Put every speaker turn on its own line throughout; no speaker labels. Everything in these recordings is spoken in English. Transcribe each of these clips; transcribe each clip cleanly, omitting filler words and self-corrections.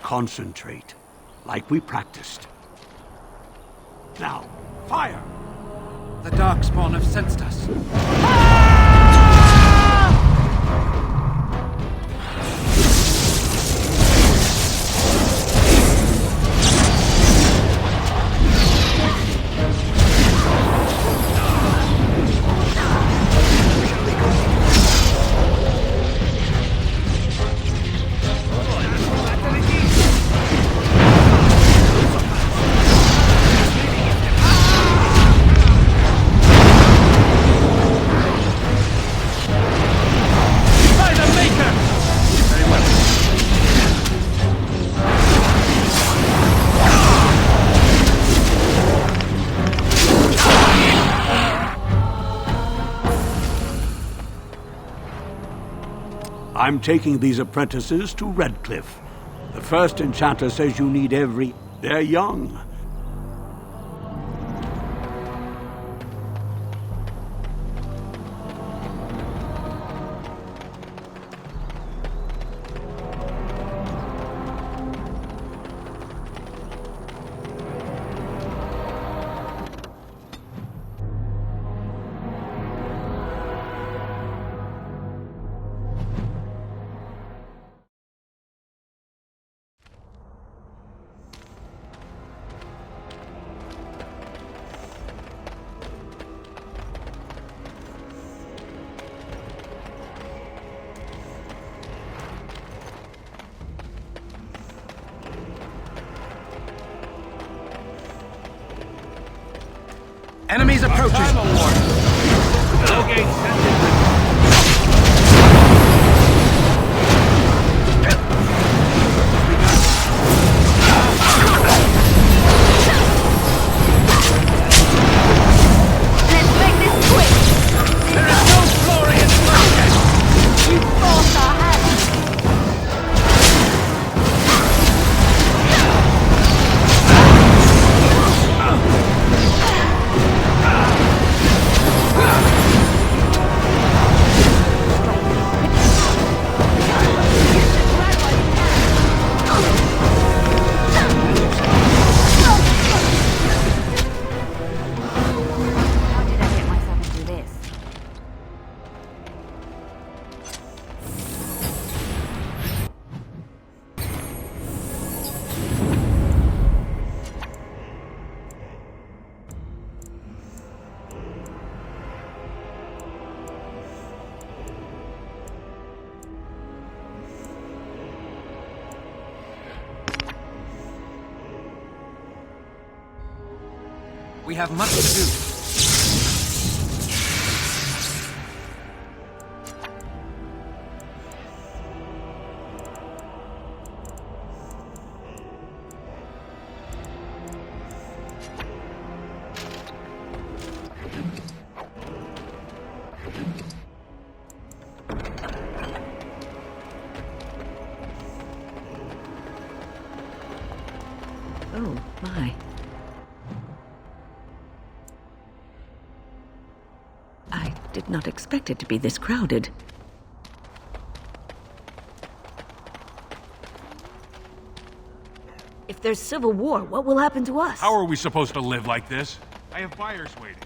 concentrate, like we practiced. Now, fire!
The Darkspawn have sensed us.
I'm taking these apprentices to Redcliffe. The first enchanter says you need every... They're young.
Enemies approaching!
Logate sent it.
Let's make this quick!
There is no glory in bloodshed!
You forced our hand! How did I get myself into this?
We have much to do.
Oh, my. I did not expect it to be this crowded.
If there's civil war, what will happen to us?
How are we supposed to live like this? I have buyers waiting.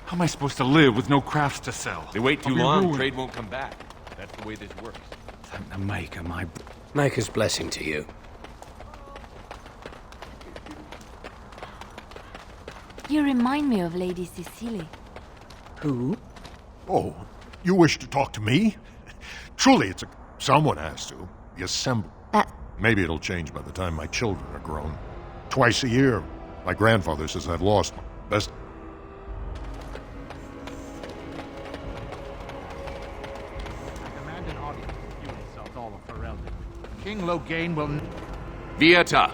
How am I supposed to live with no crafts to sell?
They wait too
I'll be
long,
ruined.
trade won't come back. That's the way this works.
Thank the Maker, my...
Maker's blessing to you.
You remind me of Lady Cecily.
Who?
Oh, you wish to talk to me? Truly, it's a... Someone has to. The Assembly.
That...
Maybe it'll change by the time my children are grown. Twice a year. My grandfather says I've lost my best...
I command an audience with you, South Olaf Ferelden. King Loghain will...
Vieta!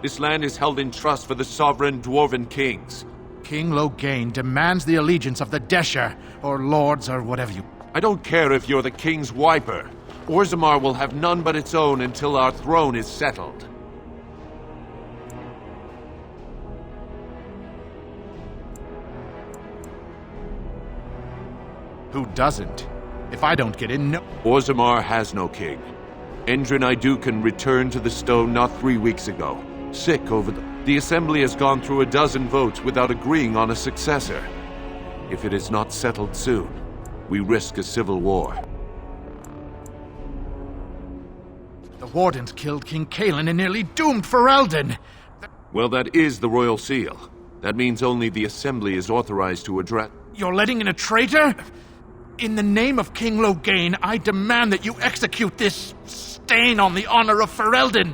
This land is held in trust for the sovereign dwarven kings.
King Loghain demands the allegiance of the Desher, or lords, or whatever you...
I don't care if you're the king's wiper. Orzammar will have none but its own until our throne is settled.
Who doesn't? If I don't get in, no...
Orzammar has no king. Endrin Iduken returned to the stone not 3 weeks ago, sick over the Assembly has gone through a dozen votes without agreeing on a successor. If it is not settled soon, we risk a civil war.
The Wardens killed King Cailan and nearly doomed Ferelden.
Well, that is the Royal Seal. That means only the Assembly is authorized to address...
You're letting in a traitor? In the name of King Loghain, I demand that you execute this stain on the honor of Ferelden.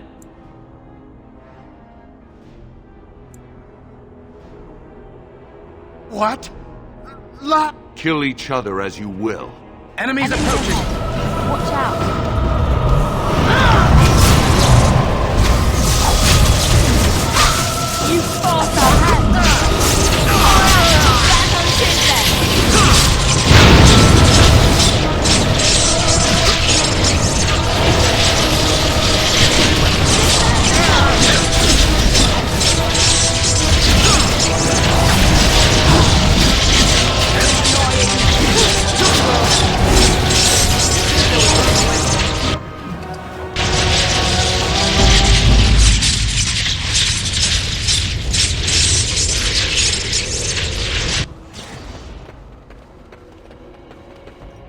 What?
Kill each other as you will.
Enemies approaching!
Watch out! You forced our hand! Stand on chin then!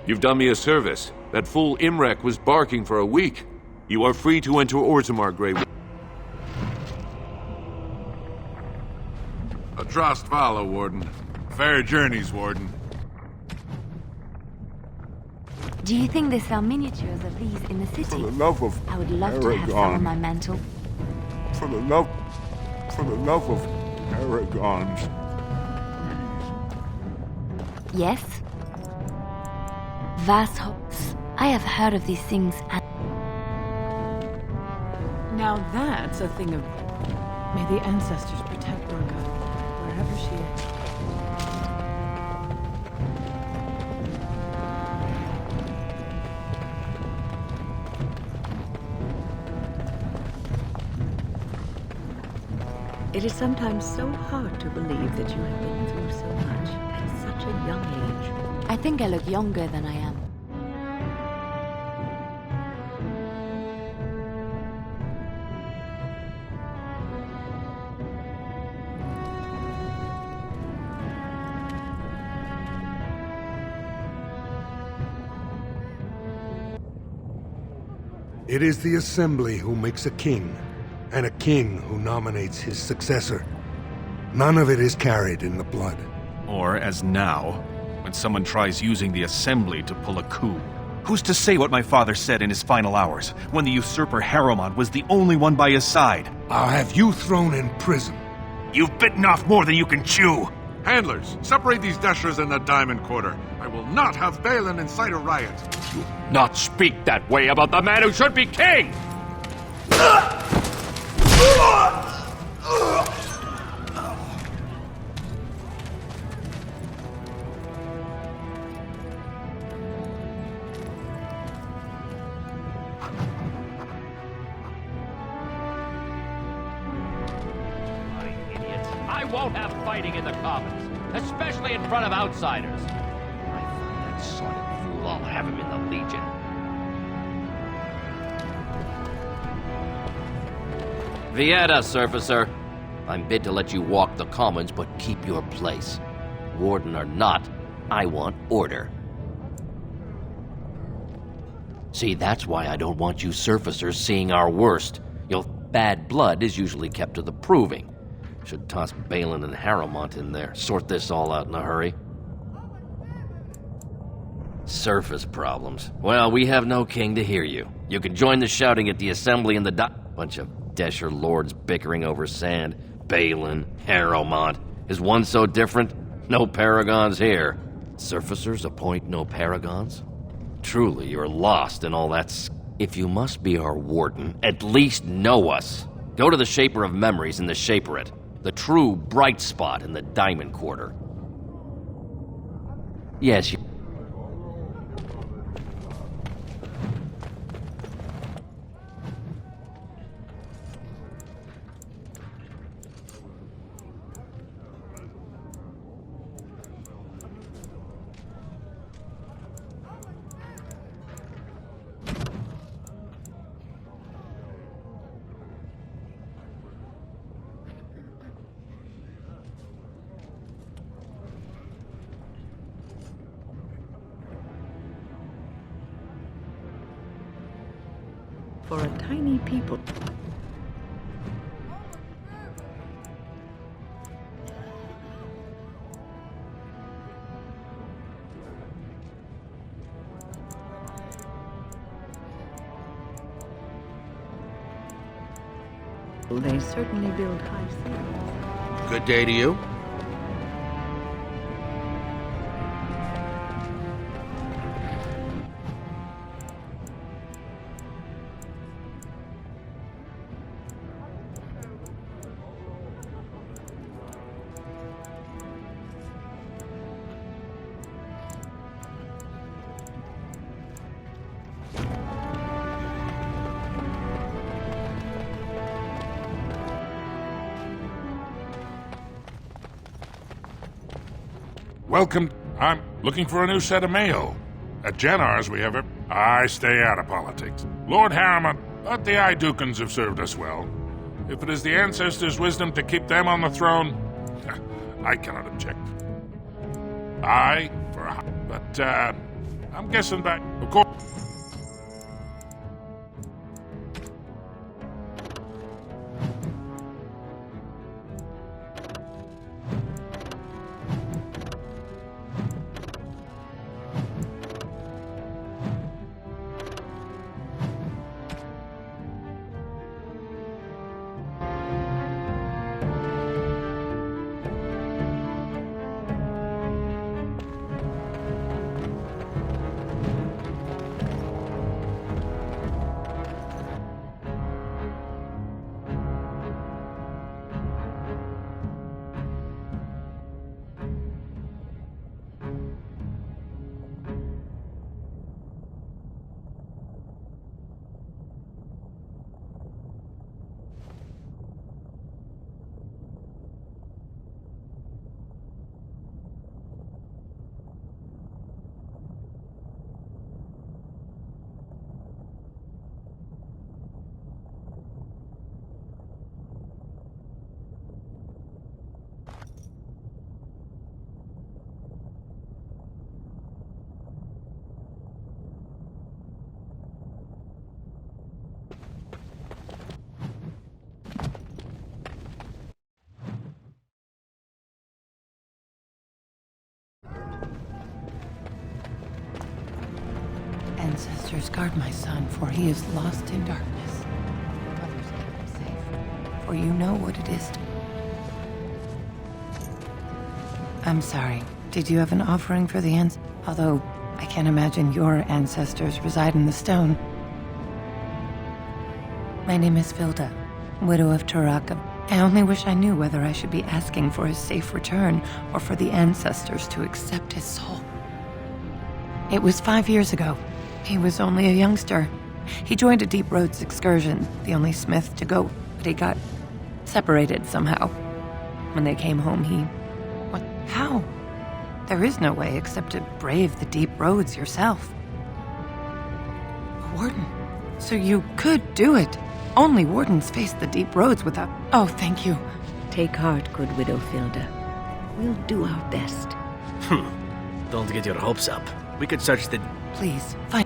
You've done me a service. That fool Imrek was barking for a week. You are free to enter Orzammar, Grey.
Adrast Vala, Warden. Fair journeys, Warden.
Do you think they sell miniatures of these in the city?
For the love of
I would love to have some on my mantle.
For the love of Aragons.
Yes? Vasshocks. I have heard of these things and...
Now that's a thing of... May the ancestors protect Durga, wherever she is. It is sometimes so hard to believe that you have been through so much at such a young age.
I think I look younger than I am.
It is the Assembly who makes a king, and a king who nominates his successor. None of it is carried in the blood.
Or, as now, when someone tries using the Assembly to pull a coup. Who's to say what my father said in his final hours, when the usurper Harrowmont was the only one by his side?
I'll have you thrown in prison.
You've bitten off more than you can chew!
Handlers, separate these dashers in the Diamond Quarter. I will not have Balin incite a riot.
Not speak that way about the man who should be king!
I won't have fighting in the Commons, especially in front of outsiders. I find that sordid fool, I'll have him in the Legion. Vieta, Surfacer. I'm bid to let you walk the Commons, but keep your place. Warden or not, I want order. See, that's why I don't want you Surfacers seeing our worst. Your bad blood is usually kept to the proving. Should toss Balin and Harrowmont in there. Sort this all out in a hurry. Surface problems. Well, we have no king to hear you. You can join the shouting at the Assembly in the bunch of Desher lords bickering over sand. Balin, Harrowmont. Is one so different? No paragons here. Surfacers appoint no paragons? Truly, you're lost in all that If you must be our warden, at least know us. Go to the Shaper of Memories in the Shaperate. The true bright spot in the Diamond Quarter. Yes, you...
for a tiny people. They certainly build high ceilings.
Good day to you.
Welcome. I'm looking for a new set of mail. At Jennar's, we have a... I stay out of politics. Lord Harriman, but the Idukans have served us well. If it is the ancestors' wisdom to keep them on the throne, I cannot object. But I'm guessing back... Of course...
Ancestors, guard my son, for he is lost in darkness. Brothers, keep him safe, for you know what it is to... I'm sorry. Did you have an offering for the ants? Although, I can't imagine your ancestors reside in the stone. My name is Vilda, widow of Turaka. I only wish I knew whether I should be asking for his safe return or for the ancestors to accept his soul. It was 5 years ago. He was only a youngster. He joined a Deep Roads excursion, the only smith to go, but he got separated somehow. When they came home, he... What? How? There is no way except to brave the Deep Roads yourself. A warden. So you could do it. Only wardens face the Deep Roads without... Oh, thank you.
Take heart, good widow Filda. We'll do our best.
Don't get your hopes up. We could search the...
Please, find...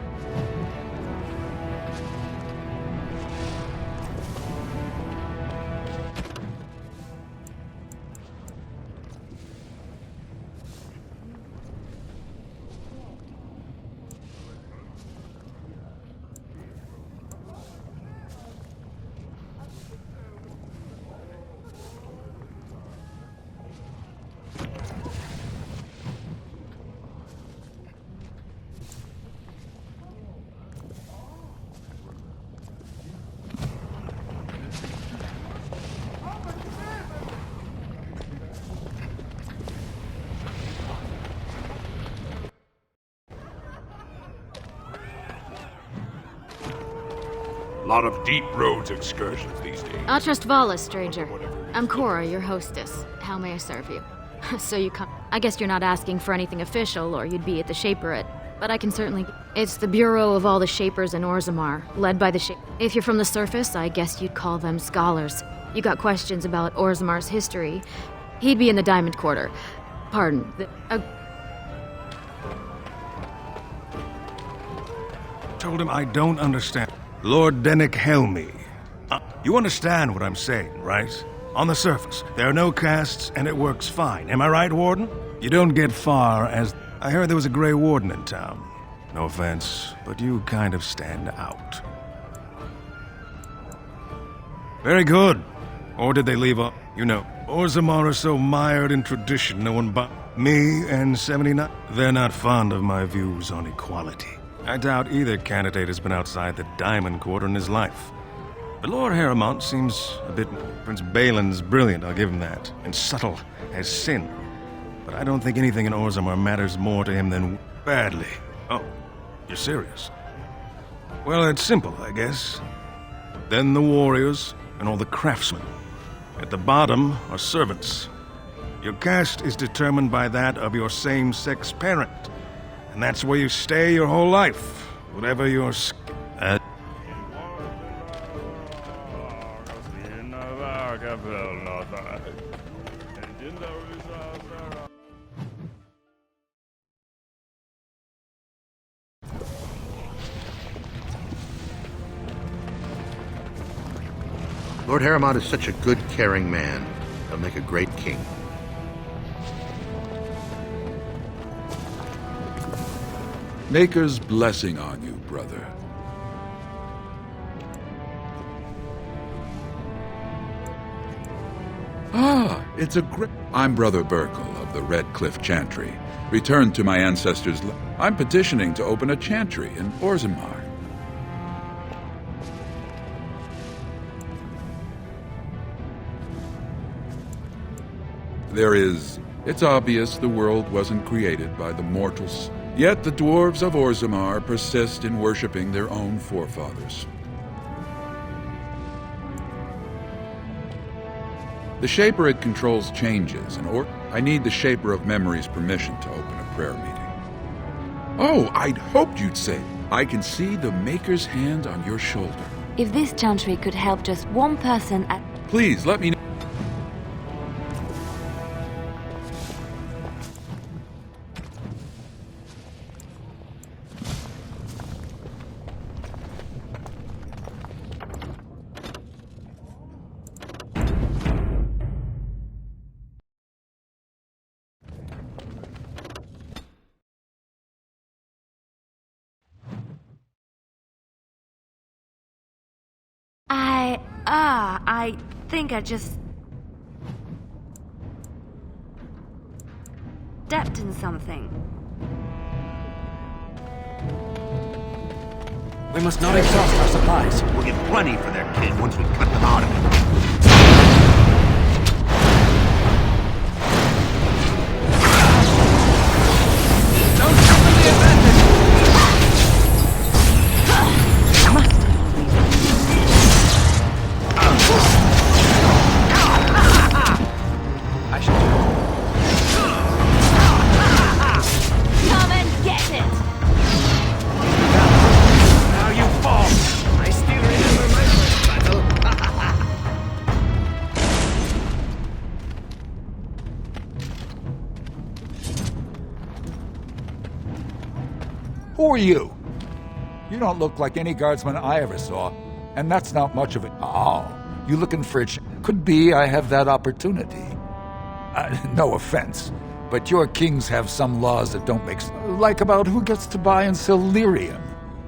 Lot of Deep Roads excursions these days.
I'll trust Vala, stranger. I'm Cora, your hostess. How may I serve you? So you come... I guess you're not asking for anything official, or you'd be at the Shaperate. But I can certainly... It's the Bureau of all the Shapers in Orzammar, led by the If you're from the surface, I guess you'd call them scholars. You got questions about Orzammar's history. He'd be in the Diamond Quarter. Pardon,
Told him I don't understand.
Lord Dennick Helmy. You understand what I'm saying, right? On the surface, there are no castes, and it works fine. Am I right, Warden? You don't get far as... I heard there was a Grey Warden in town. No offense, but you kind of stand out. Very good. Or did they leave a... You know, Orzammar are so mired in tradition, no one but me and 79... They're not fond of my views on equality. I doubt either candidate has been outside the Diamond Quarter in his life. But Lord Harrowmont seems a bit... Prince Balin's brilliant, I'll give him that. And subtle as sin. But I don't think anything in Orzammar matters more to him than... Badly. Oh, you're serious? Well, it's simple, I guess. Then the warriors and all the craftsmen. At the bottom are servants. Your caste is determined by that of your same-sex parent. And that's where you stay your whole life. Whatever your...
Lord Harrowmont is such a good, caring man. He'll make a great king.
Maker's blessing on you, brother. Ah, it's a great... I'm Brother Burkle of the Red Cliff Chantry. Returned to my ancestors' I'm petitioning to open a chantry in Orzammar. It's obvious the world wasn't created by the mortals. Yet the dwarves of Orzammar persist in worshipping their own forefathers. The Shaperate controls changes, and I need the Shaper of Memory's permission to open a prayer meeting. Oh, I'd hoped you'd say, I can see the Maker's hand on your shoulder.
If this chantry could help just one person at...
Please, let me know.
I think I just... stepped in something.
We must not exhaust our supplies. We'll get plenty for their kid once we cut them out of it.
Who are you? You don't look like any guardsman I ever saw, and that's not much of it. Oh, you looking for a Could be I have that opportunity. No offense, but your kings have some laws that don't make sense. Like about who gets to buy and sell lyrium,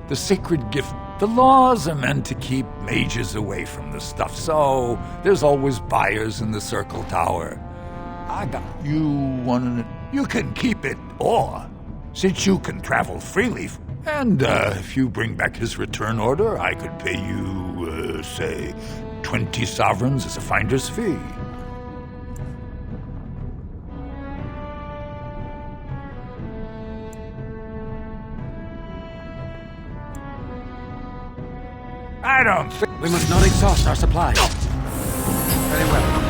the sacred gift. The laws are meant to keep mages away from the stuff, so there's always buyers in the Circle Tower. I got you one. You can keep it, or since you can travel freely, and if you bring back his return order, I could pay you, say, 20 sovereigns as a finder's fee. I don't think...
We must not exhaust our supplies. Very well.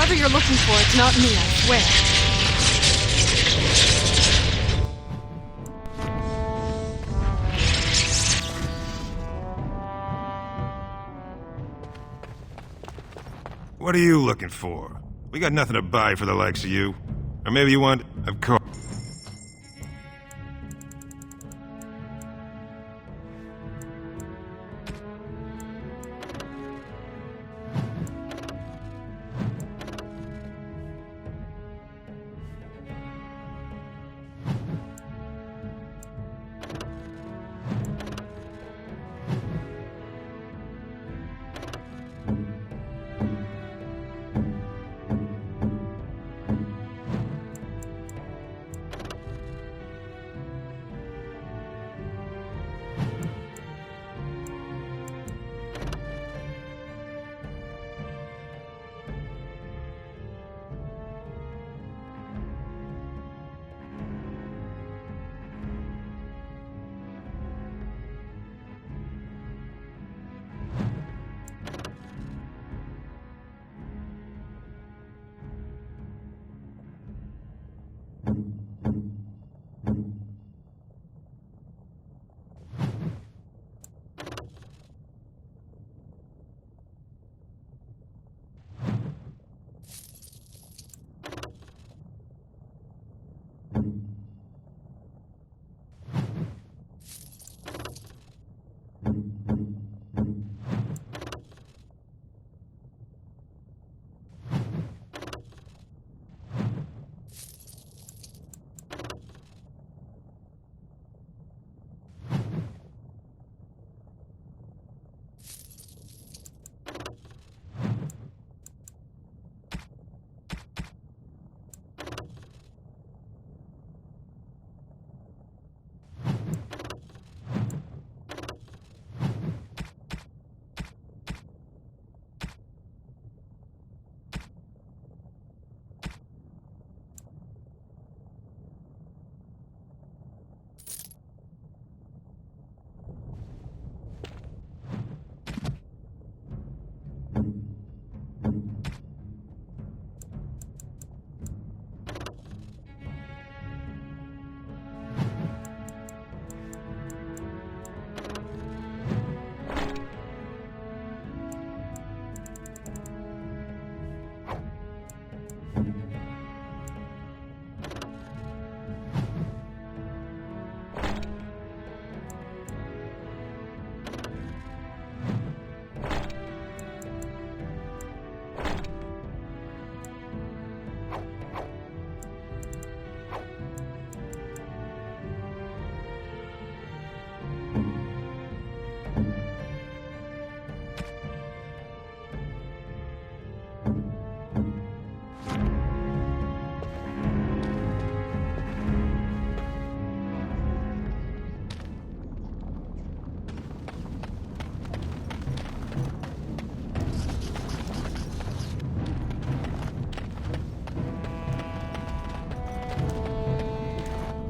Whatever you're looking for, it's not me, I swear.
What are you looking for? We got nothing to buy for the likes of you. Or maybe you want... Of course.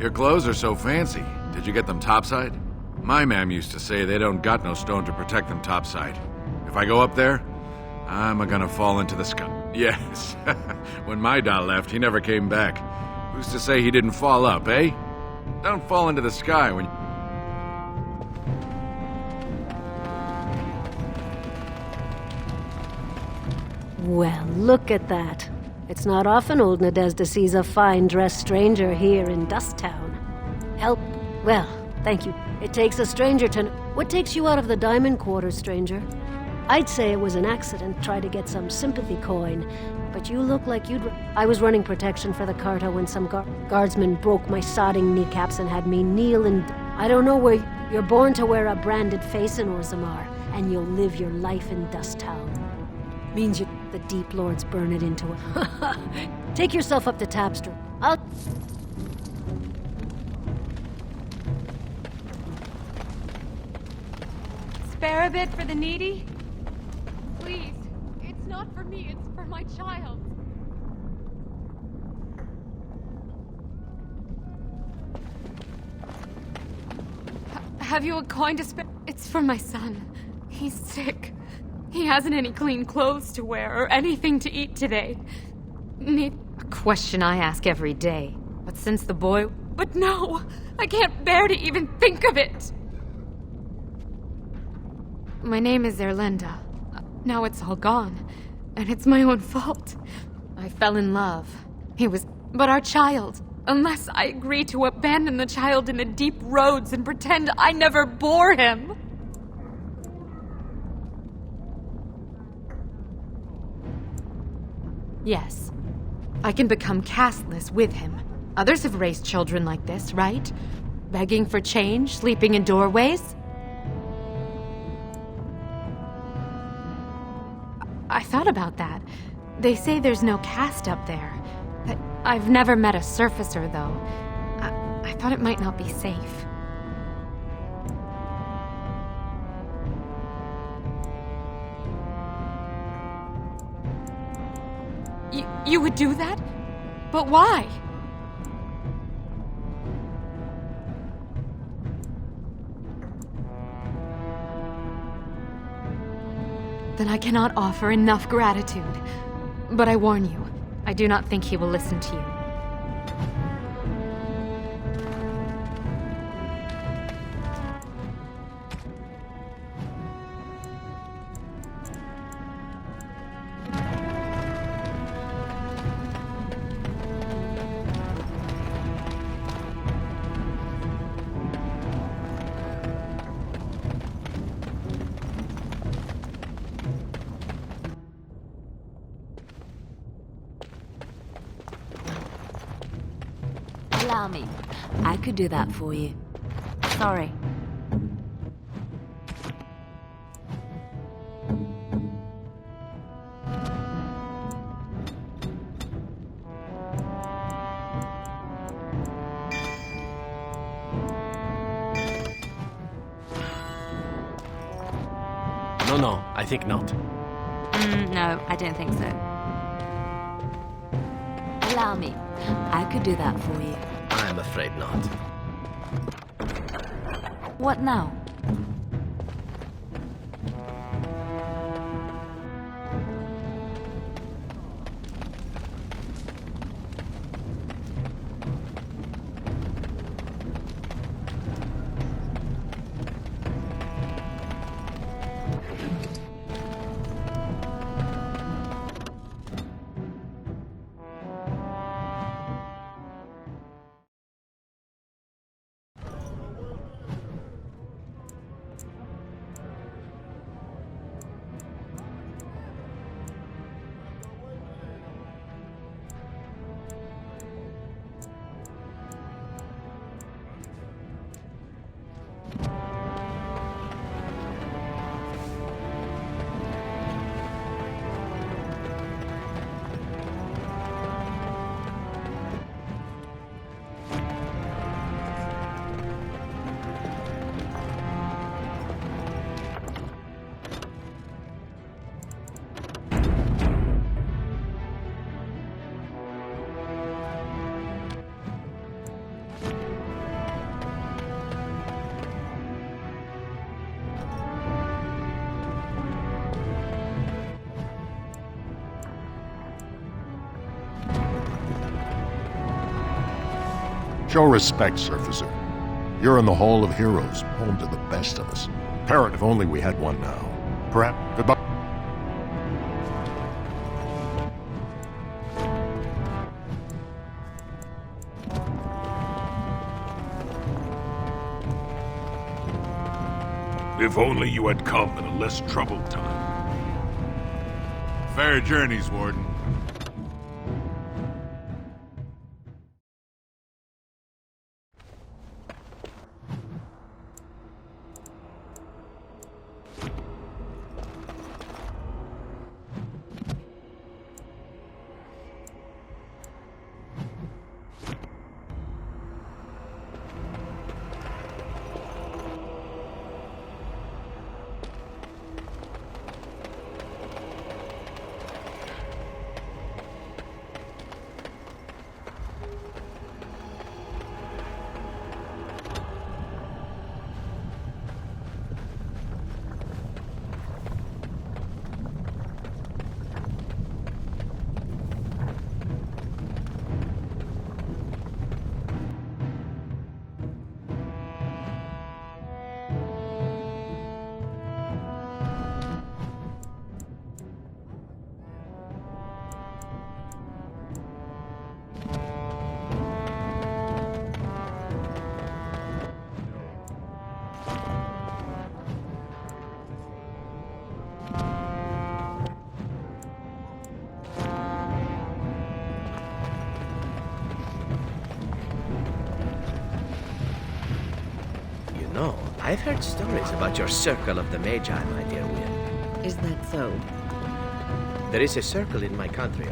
Your clothes are so fancy. Did you get them topside? My mam used to say they don't got no stone to protect them topside. If I go up there, I'm gonna fall into the sky. Yes. When my dad left, he never came back. Who's to say he didn't fall up, eh? Don't fall into the sky when...
Well, look at that. It's not often old Nadezhda sees a fine-dressed stranger here in Dusttown. Help? Well, thank you. It takes a stranger to... What takes you out of the Diamond Quarter, stranger? I'd say it was an accident, try to get some sympathy coin. But you look like you'd... I was running protection for the Carta when some guardsmen broke my sodding kneecaps and had me kneel and... I don't know where... You're born to wear a branded face in Orzammar, and you'll live your life in Dusttown. Means the Deep Lords burn it into it. Take yourself up to Tapster. I'll...
Spare a bit for the needy? Please. It's not for me, it's for my child. Have you a coin to spare? It's for my son. He's sick. He hasn't any clean clothes to wear or anything to eat today. A
question I ask every day. But since the boy...
But no! I can't bear to even think of it!
My name is Erlinda. Now it's all gone. And it's my own fault. I fell in love. He was...
But our child... Unless I agree to abandon the child in the deep roads and pretend I never bore him...
Yes. I can become castless with him. Others have raised children like this, right? Begging for change, sleeping in doorways? I thought about that. They say there's no caste up there. But I've never met a surfacer, though. I thought it might not be safe.
You would do that? But why?
Then I cannot offer enough gratitude. But I warn you, I do not think he will listen to you.
Allow me. I could do that for you. Sorry.
No, I think not.
No, I don't think so. Allow me. I could do that for you.
I'm afraid not.
What now?
Show respect, Surfacer. You're in the Hall of Heroes, home to the best of us. Parrot, if only we had one now. Perhaps. Goodbye.
If only you had come at a less troubled time.
Fair journeys, Warden.
I've heard stories about your Circle of the Magi, my dear Will.
Is that so?
There is a circle in my country.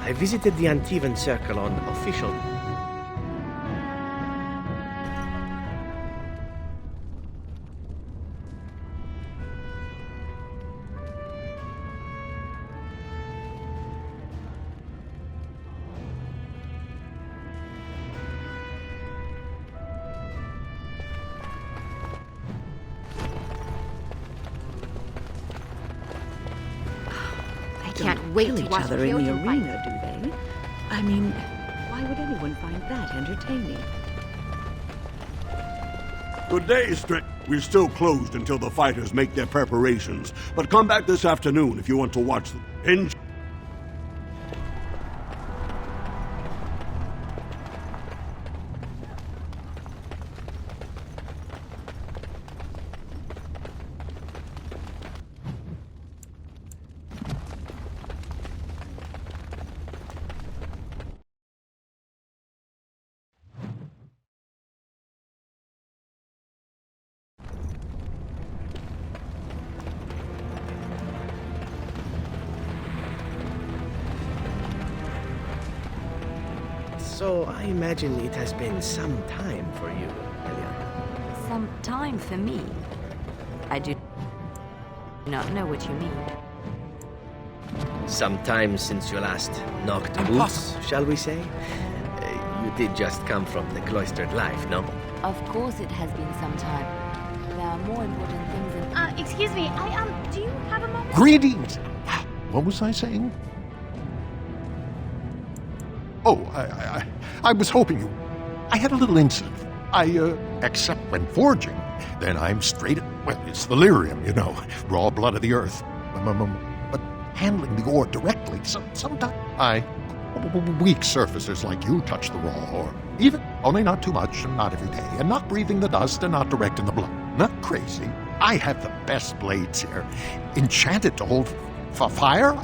I visited the Antivan Circle on official...
Can't wait to watch other in the arena, do they? I mean, why would anyone find that entertaining?
Good day, Strick. We're still closed until the fighters make their preparations, but come back this afternoon if you want to watch them. Enjoy.
So I imagine it has been some time for you, Eliana.
Some time for me? I do not know what you mean.
Some time since you last knocked boots, shall we say? You did just come from the cloistered life, no?
Of course it has been some time. There are more important things than...
Excuse me, do you have a moment?
Greetings! What was I saying? Oh, I was hoping you... I had a little incident. Except when forging, then I'm straight... Well, it's the lyrium, you know. Raw blood of the earth. But handling the ore directly, sometimes weak surfacers like you touch the raw ore. Even, only not too much and not every day. And not breathing the dust and not direct in the blood. Not crazy. I have the best blades here. Enchanted to hold fire,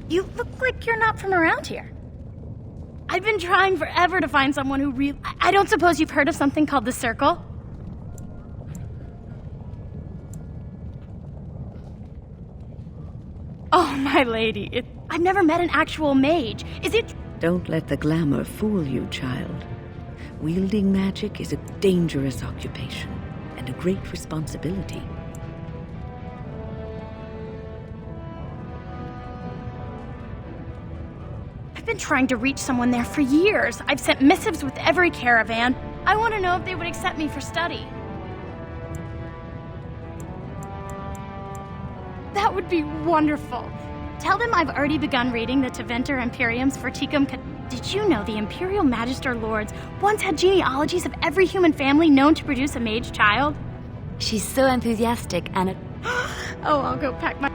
You look like you're not from around here. I've been trying forever to find someone who really... I don't suppose you've heard of something called the Circle? Oh, my lady, I've never met an actual mage. Is it...
Don't let the glamour fool you, child. Wielding magic is a dangerous occupation and a great responsibility.
I've been trying to reach someone there for years. I've sent missives with every caravan. I want to know if they would accept me for study. That would be wonderful. Tell them I've already begun reading the Tevinter Imperiums for Ticum. Did you know the Imperial Magister Lords once had genealogies of every human family known to produce a mage child?
She's so enthusiastic and
Oh, I'll go pack my...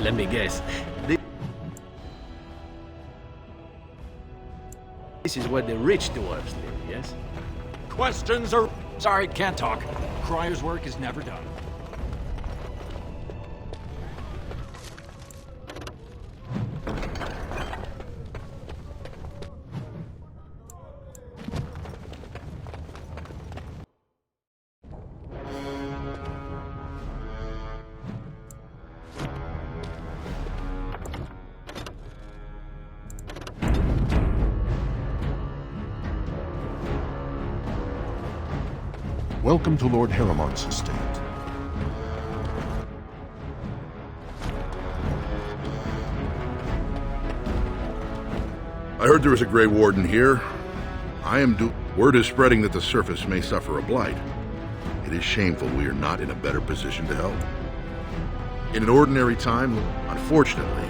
Let me guess. This is where the rich dwarves live, yes?
Questions are... Sorry, can't talk. Crier's work is never done.
Welcome to Lord Harrowmont's estate.
I heard there was a Grey Warden here. Word is spreading that the surface may suffer a blight. It is shameful we are not in a better position to help. In an ordinary time, unfortunately,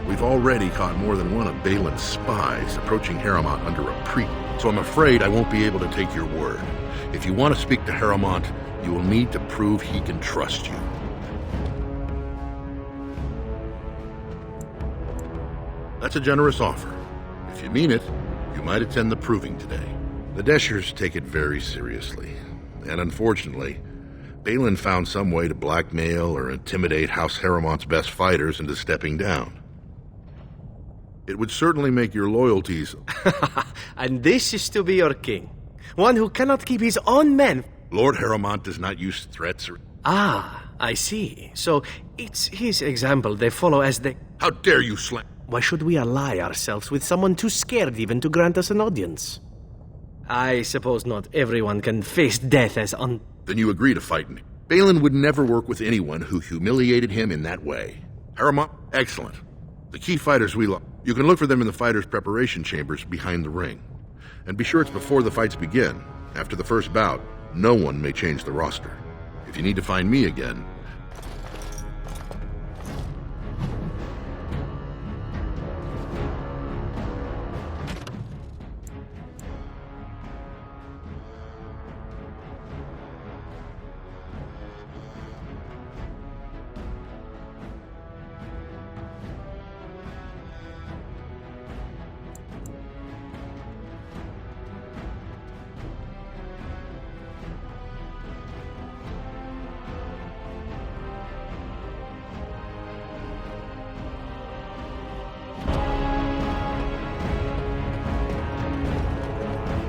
we've already caught more than one of Balin's spies approaching Harrowmont under a pretext. So I'm afraid I won't be able to take your word. If you want to speak to Harrowmont, you will need to prove he can trust you. That's a generous offer. If you mean it, you might attend the proving today. The Deshers take it very seriously. And unfortunately, Balin found some way to blackmail or intimidate House Harrowmont's best fighters into stepping down. It would certainly make your loyalties...
And this is to be your king. One who cannot keep his own men.
Lord Harrowmont does not use threats or...
Ah, I see. So it's his example they follow as they...
How dare you slam...
Why should we ally ourselves with someone too scared even to grant us an audience? I suppose not everyone can face death as
Then you agree to fight me. Balin would never work with anyone who humiliated him in that way. Harrowmont, excellent. The key fighters we love. You can look for them in the fighters' preparation chambers behind the ring. And be sure it's before the fights begin. After the first bout, no one may change the roster. If you need to find me again...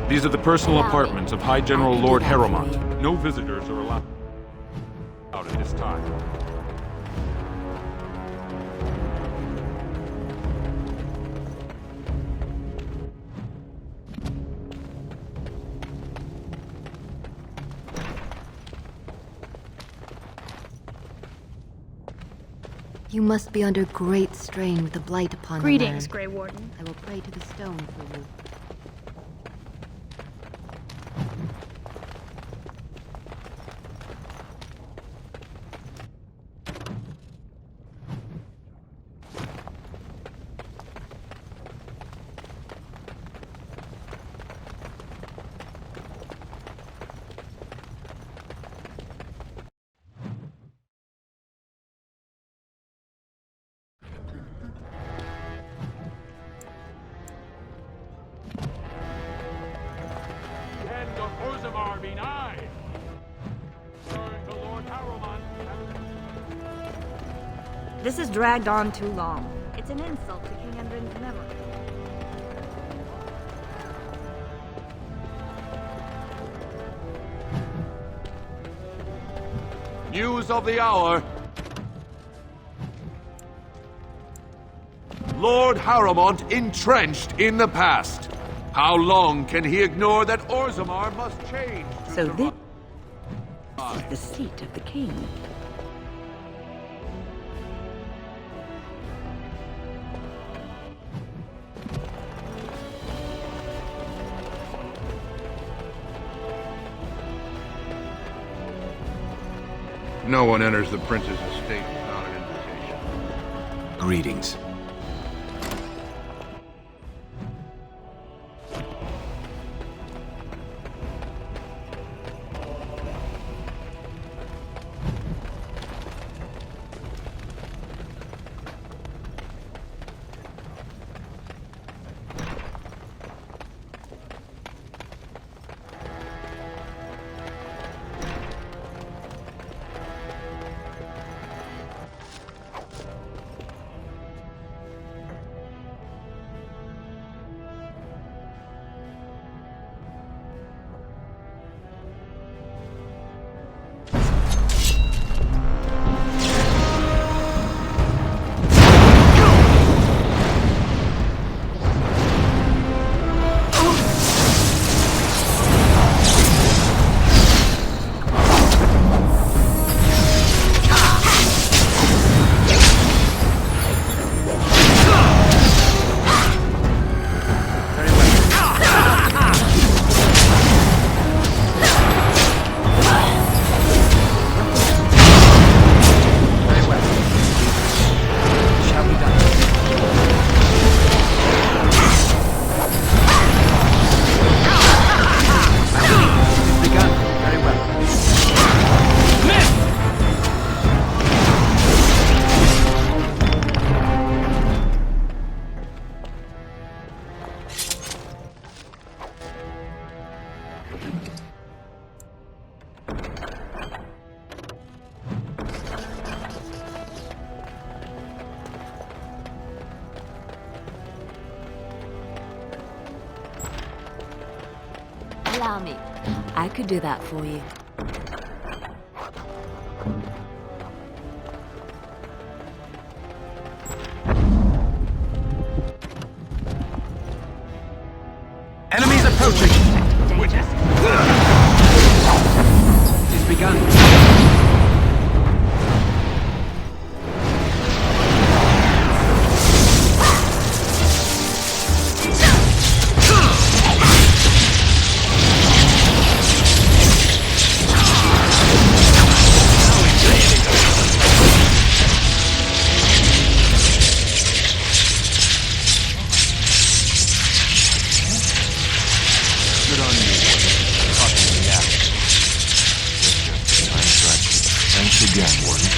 These are the personal apartments of High General Lord Harrowmont. No visitors are allowed out at this time.
You must be under great strain with the blight upon the
Greetings,
land.
Grey Warden.
I will pray to the stone for you.
This has dragged on too long. It's an insult to King Endrin's memory.
News of the hour. Lord Harrowmont entrenched in the past. How long can he ignore that Orzammar must change?
So this is the seat of the king.
No one enters the prince's estate without an invitation.
Greetings.
Allow me. I could do that for you.
Enemies approaching! It's begun.
Good on you. Fucking yeah. Just time stretch. Thanks again, Warden.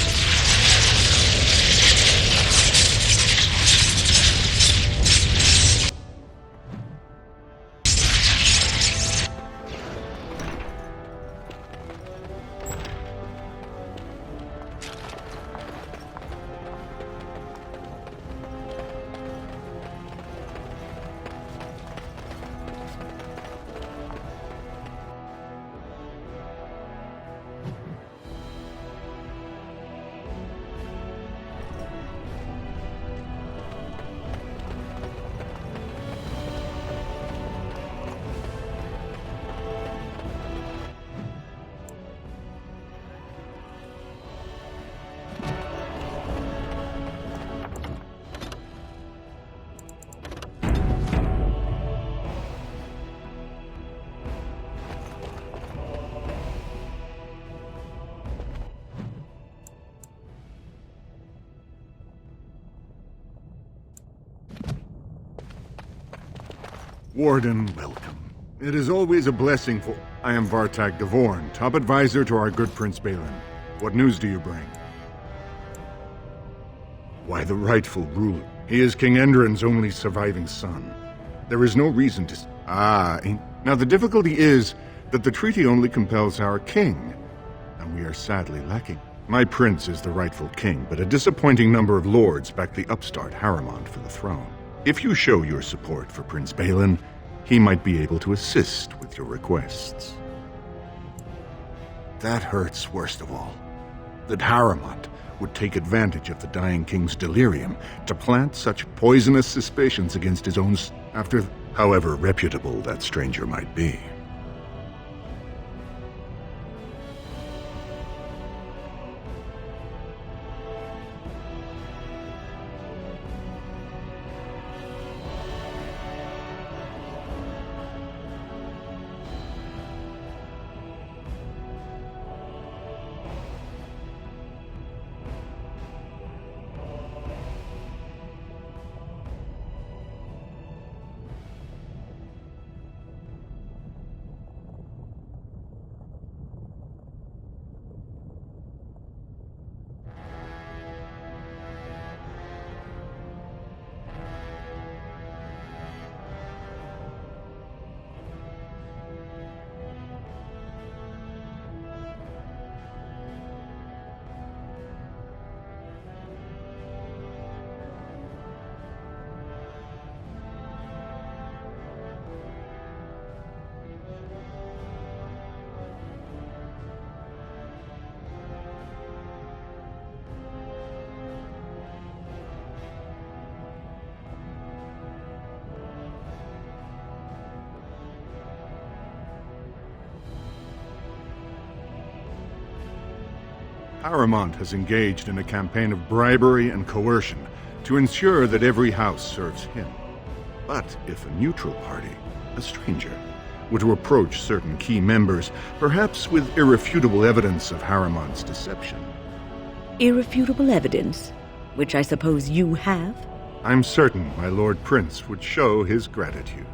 Warden, welcome. It is always a blessing for... I am Vartag Devorn, top advisor to our good Prince Balin. What news do you bring? Why, the rightful ruler. He is King Endrin's only surviving son. There is no reason to... Now the difficulty is that the treaty only compels our king, and we are sadly lacking. My prince is the rightful king, but a disappointing number of lords back the upstart Harriman for the throne. If you show your support for Prince Balin, he might be able to assist with your requests. That hurts worst of all. That Harriman would take advantage of the dying king's delirium to plant such poisonous suspicions against his own after however reputable that stranger might be. Harriman has engaged in a campaign of bribery and coercion to ensure that every house serves him. But if a neutral party, a stranger, were to approach certain key members, perhaps with irrefutable evidence of Harriman's deception...
Irrefutable evidence? Which I suppose you have?
I'm certain my Lord Prince would show his gratitude.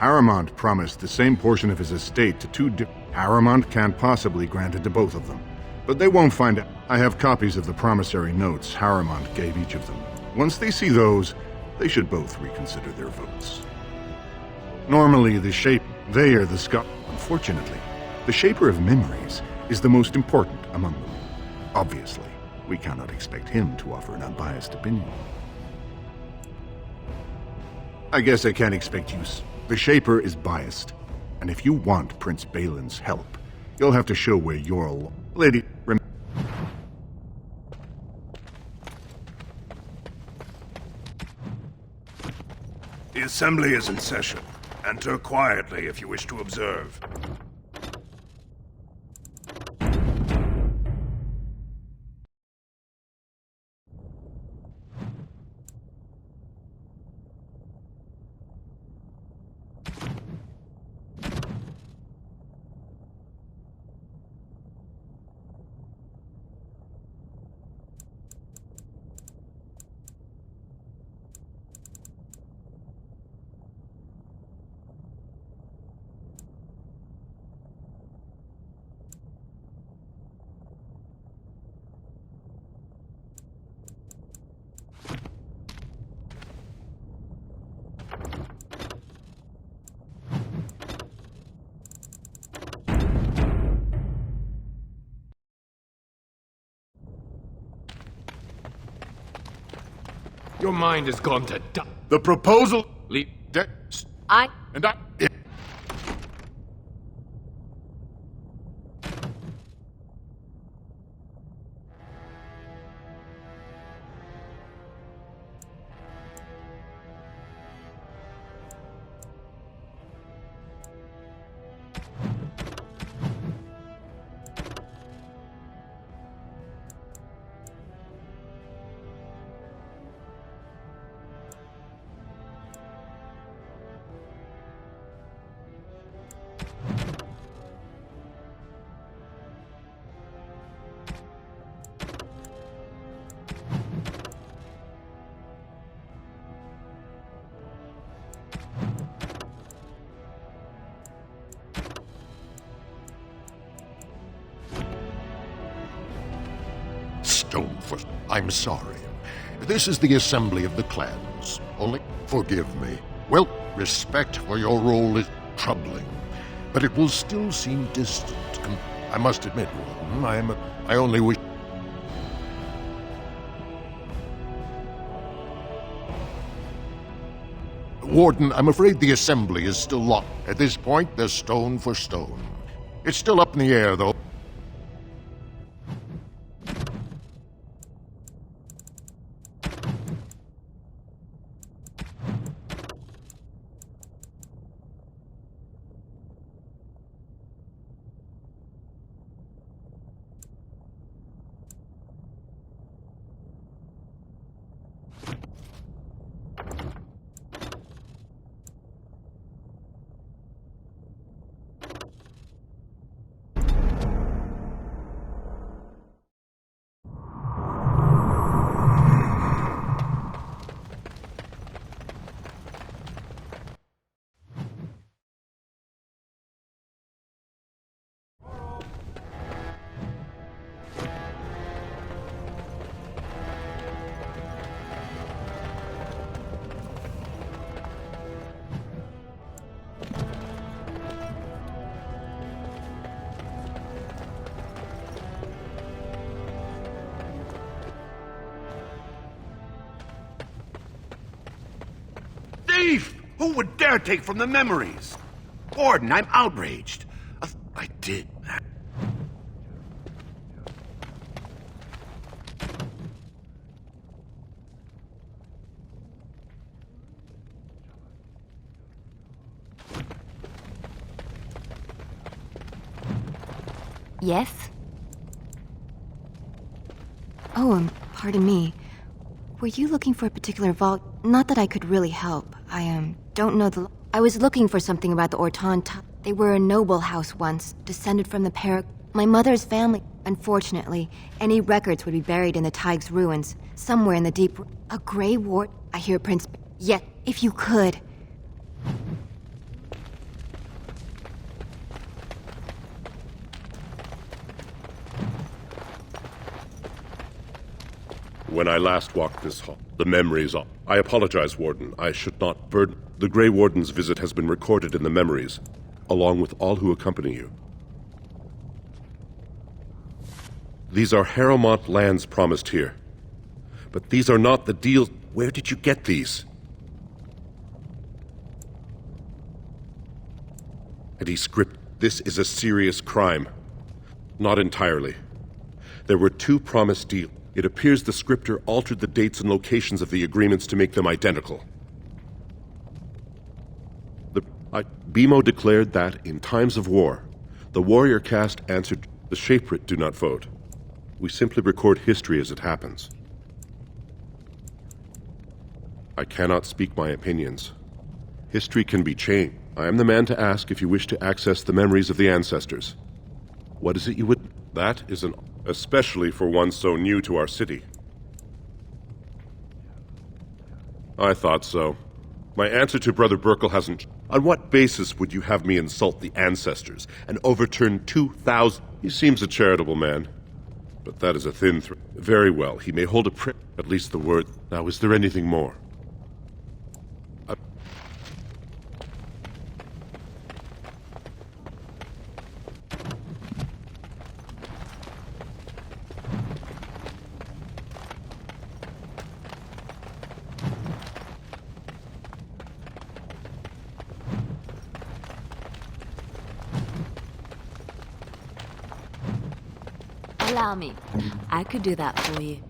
Harrowmont promised the same portion of his estate to two Harrowmont can't possibly grant it to both of them. But they won't find it. I have copies of the promissory notes Harrowmont gave each of them. Once they see those, they should both reconsider their votes. Normally, they are the Scot. Unfortunately, the Shaper of Memories is the most important among them. Obviously, we cannot expect him to offer an unbiased opinion. I guess I can't expect you. The Shaper is biased, and if you want Prince Balin's help, you'll have to show where you're Lady...
The Assembly is in session. Enter quietly if you wish to observe.
Your mind has gone to
The proposal...
I...
And I...
Stonefoot, I'm sorry. This is the assembly of the clans. Only forgive me. Well, respect for your role is troubling, but it will still seem distant. I must admit, Warden, I only wish... Warden, I'm afraid the assembly is still locked. At this point, they're stone for stone. It's still up in the air, though.
Thief! Who would dare take from the memories? Warden, I'm outraged. I did.
Yes? Oh, pardon me. Were you looking for a particular vault? Not that I could really help. I don't know the... I was looking for something about the Orton. They were a noble house once, descended from the my mother's family. Unfortunately, any records would be buried in the Tig's ruins, somewhere in the deep... A Grey Ward? I hear Prince... Yet, if you could...
When I last walked this hall, the memories are... I apologize, Warden. I should not burden... The Grey Warden's visit has been recorded in the memories, along with all who accompany you. These are Harrowmont lands promised here. But these are not the deals... Where did you get these? Eddie Script, this is a serious crime. Not entirely. There were 2 promised deals. It appears the scripter altered the dates and locations of the agreements to make them identical. BMO declared that, in times of war, the warrior caste answered, the Shaperate do not vote. We simply record history as it happens. I cannot speak my opinions. History can be changed. I am the man to ask if you wish to access the memories of the ancestors. What is it you would... That is an... Especially for one so new to our city. I thought so. My answer to Brother Burkle hasn't... On what basis would you have me insult the ancestors and overturn 2,000... He seems a charitable man. But that is a thin thread. Very well, he may hold a prayer. At least the word... Now, is there anything more?
Allow me. I could do that for you.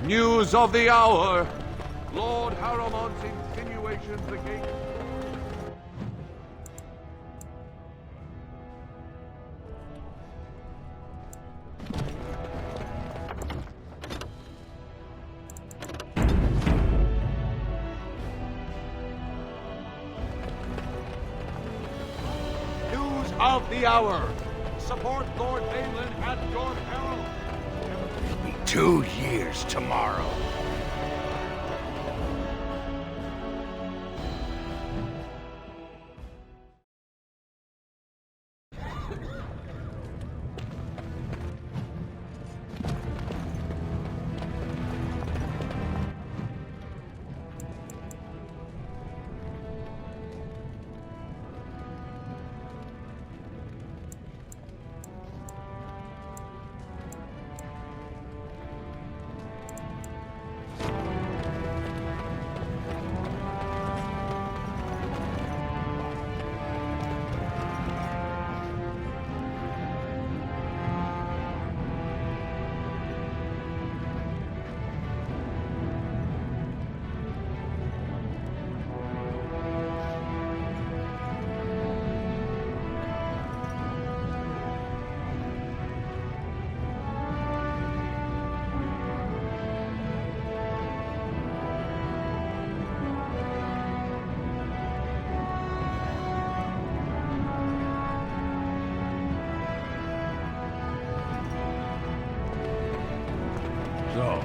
News of the hour! Lord Harrowmont's insinuations against... News of the hour! Support Lord Balin and Lord Harrow!
2 years tomorrow. So,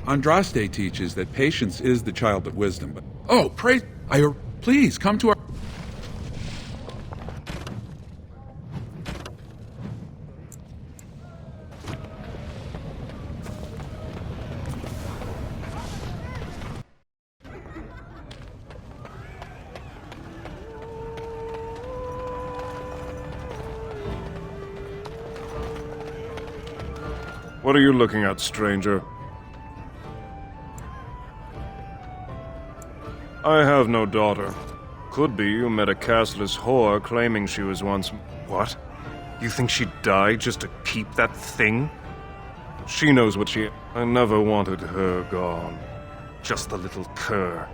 Andraste teaches that patience is the child of wisdom, but... Oh, pray... Please, come to our...
What are you looking at, stranger? I have no daughter. Could be you met a castless whore claiming she was once... What? You think she'd die just to keep that thing? She knows what she... I never wanted her gone. Just the little cur.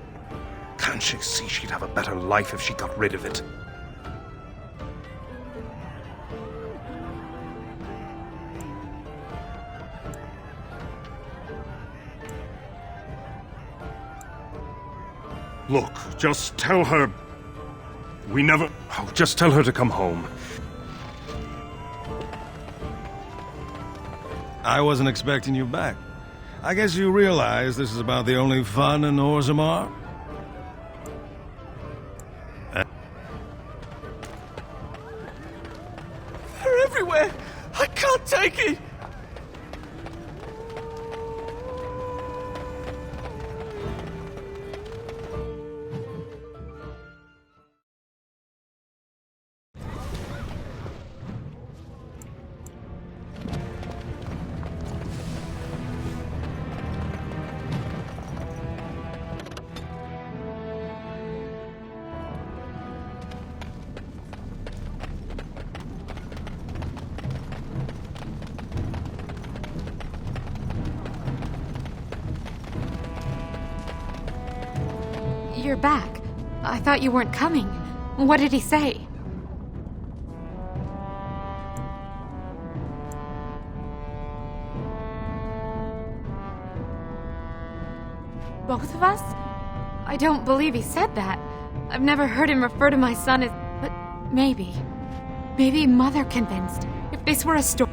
Can't she see she'd have a better life if she got rid of it? Look, just tell her... We never... Oh, just tell her to come home.
I wasn't expecting you back. I guess you realize this is about the only fun in Orzammar?
They're everywhere! I can't take it!
You're back. I thought you weren't coming. What did he say? Both of us? I don't believe he said that. I've never heard him refer to my son as... But maybe. Maybe Mother convinced. If this were a story...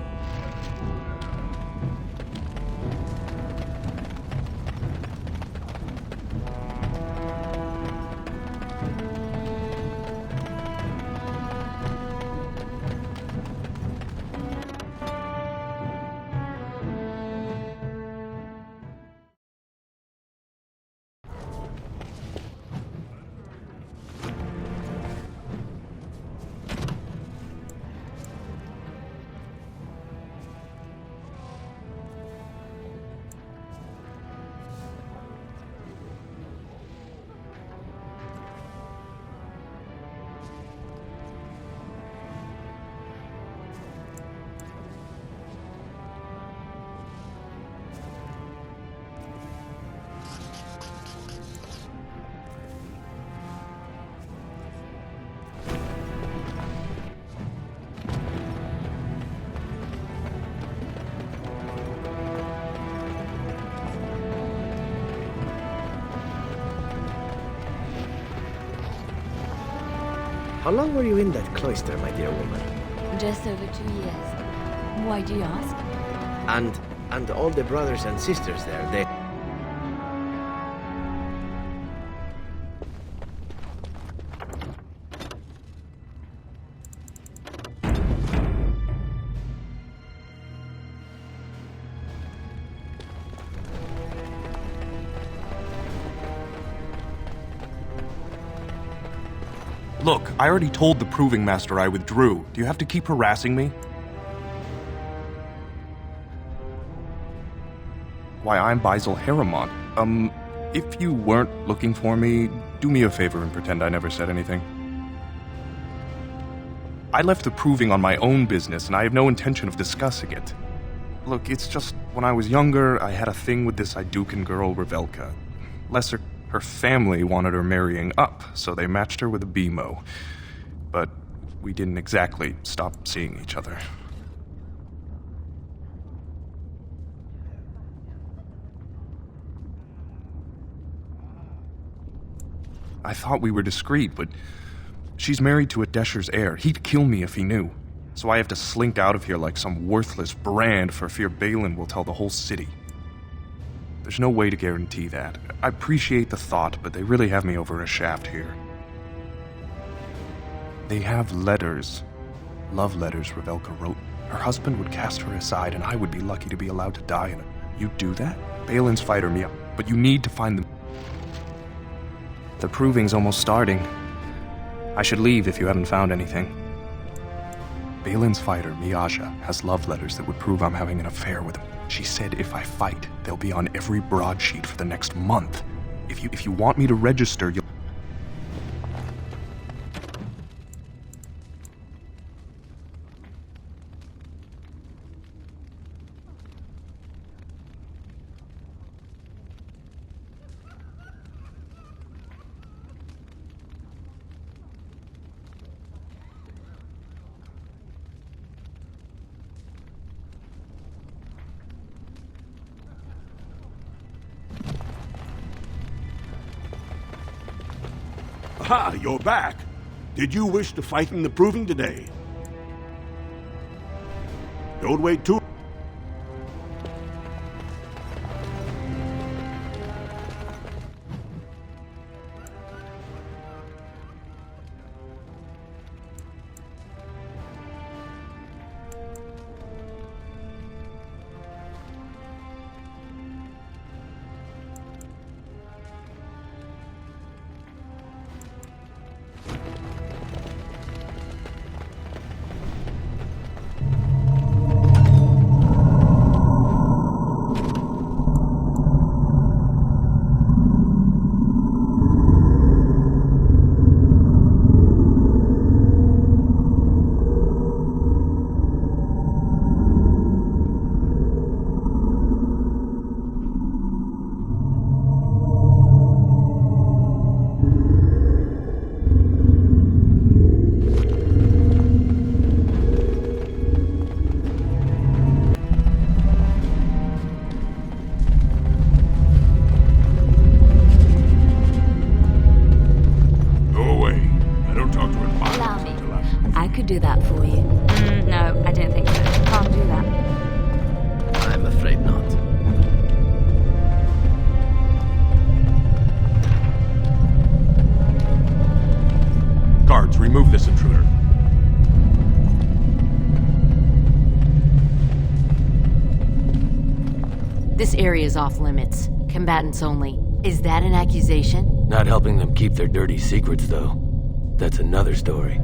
How long were you in that cloister, my dear woman?
Just over 2 years. Why do you ask?
And all the brothers and sisters there, they...
Look, I already told the Proving Master I withdrew. Do you have to keep harassing me? Why, I'm Basil Harrowmont. If you weren't looking for me, do me a favor and pretend I never said anything. I left the Proving on my own business, and I have no intention of discussing it. Look, it's just, when I was younger, I had a thing with this Idukan girl, Revelka. Lesser... Her family wanted her marrying up, so they matched her with a BMO. But we didn't exactly stop seeing each other. I thought we were discreet, but she's married to a Desher's heir. He'd kill me if he knew. So I have to slink out of here like some worthless brand for fear Balin will tell the whole city. There's no way to guarantee that. I appreciate the thought, but they really have me over a shaft here. They have letters. Love letters Revelka wrote. Her husband would cast her aside, and I would be lucky to be allowed to die in it. You do that? Balin's fighter me up, but you need to find them. The Proving's almost starting. I should leave if you haven't found anything. Valen's fighter, Miaja, has love letters that would prove I'm having an affair with him. She said if I fight, they'll be on every broadsheet for the next month. If you want me to register, you'll...
Aha, you're back. Did you wish to fight in the proving today? Don't wait too...
Do that for you.
No, I don't think so. Can't do that.
I'm afraid not.
Guards, remove this intruder.
This area is off limits. Combatants only. Is that an accusation?
Not helping them keep their dirty secrets, though. That's another story.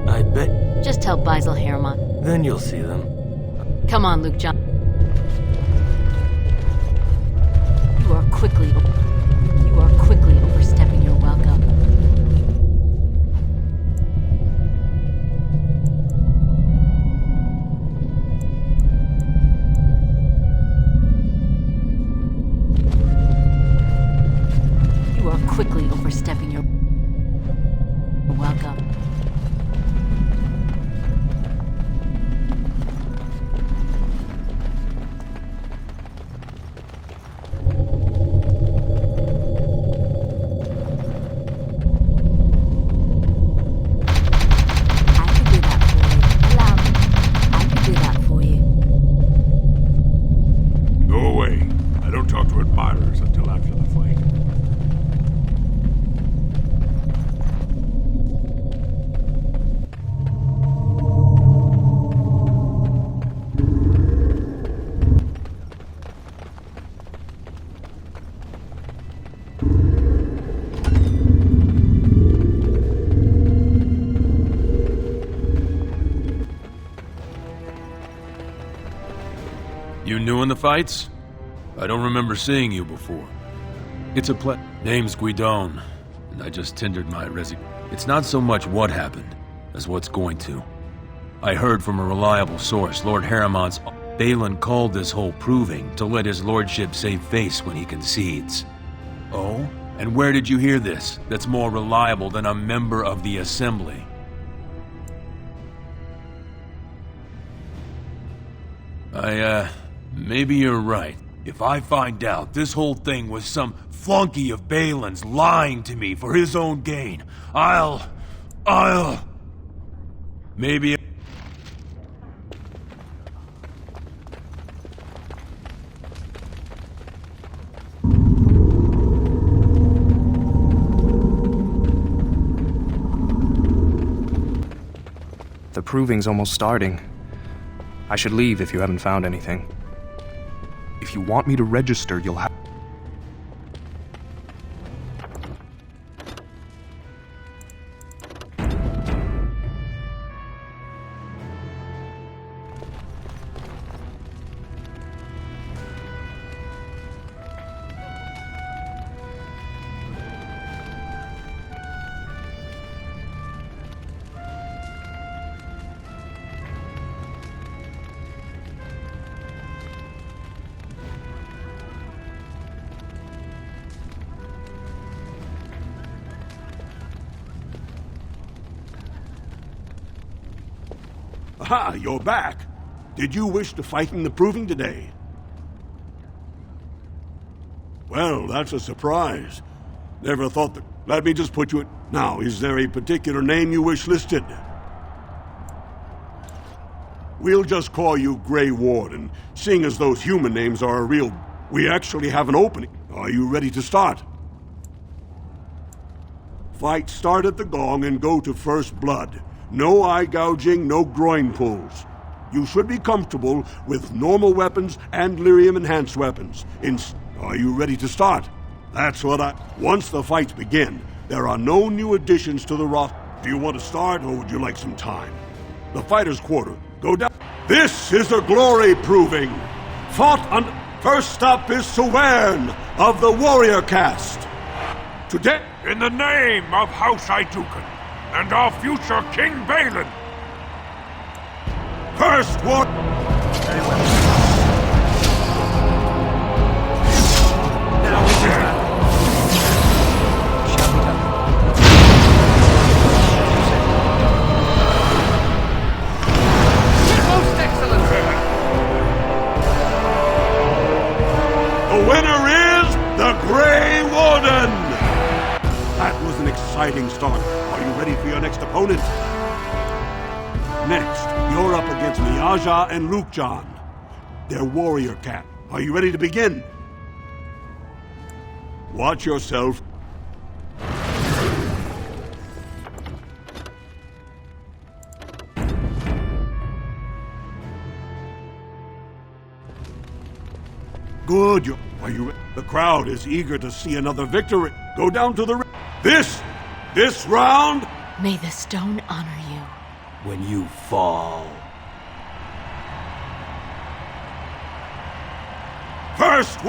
I bet...
Just tell Basil Harriman.
Then you'll see them.
Come on, Luke John. You are quickly overstepping your welcome. You are quickly overstepping your welcome.
You new in the fights? I don't remember seeing you before.
It's a
Name's Guidon, and I just tendered my resignation. It's not so much what happened, as what's going to. I heard from a reliable source, Lord Harriman's... Valen called this whole proving to let his lordship save face when he concedes. Oh? And where did you hear this? That's more reliable than a member of the Assembly. Maybe you're right. If I find out this whole thing was some flunky of Balin's lying to me for his own gain, Maybe...
The proving's almost starting. I should leave if you haven't found anything. If you want me to register, you'll have...
Aha, you're back. Did you wish to fight in the proving today? Well, that's a surprise. Never thought that... Let me just put you at... Now, is there a particular name you wish listed? We'll just call you Grey Warden, seeing as those human names are a real... We actually have an opening. Are you ready to start? Fight start at the gong and go to first blood. No eye gouging, no groin pulls. You should be comfortable with normal weapons and lyrium enhanced weapons. Are you ready to start? That's what Once the fights begin, there are no new additions to the roster. Do you want to start, or would you like some time? The fighter's quarter. Go down. This is a glory proving. Fought on... First up is Suwern of the Warrior Caste. Today...
In the name of House Iduken and our future King Balin.
First war... The winner is the Grey Warden! That was an exciting start. Are you ready for your next opponent? Next, you're up against Miaja and Lukjan. They're warrior cat. Are you ready to begin? Watch yourself. Good. Are you? The crowd is eager to see another victory. Go down to the... This round...
May the stone honor you.
When you fall. First...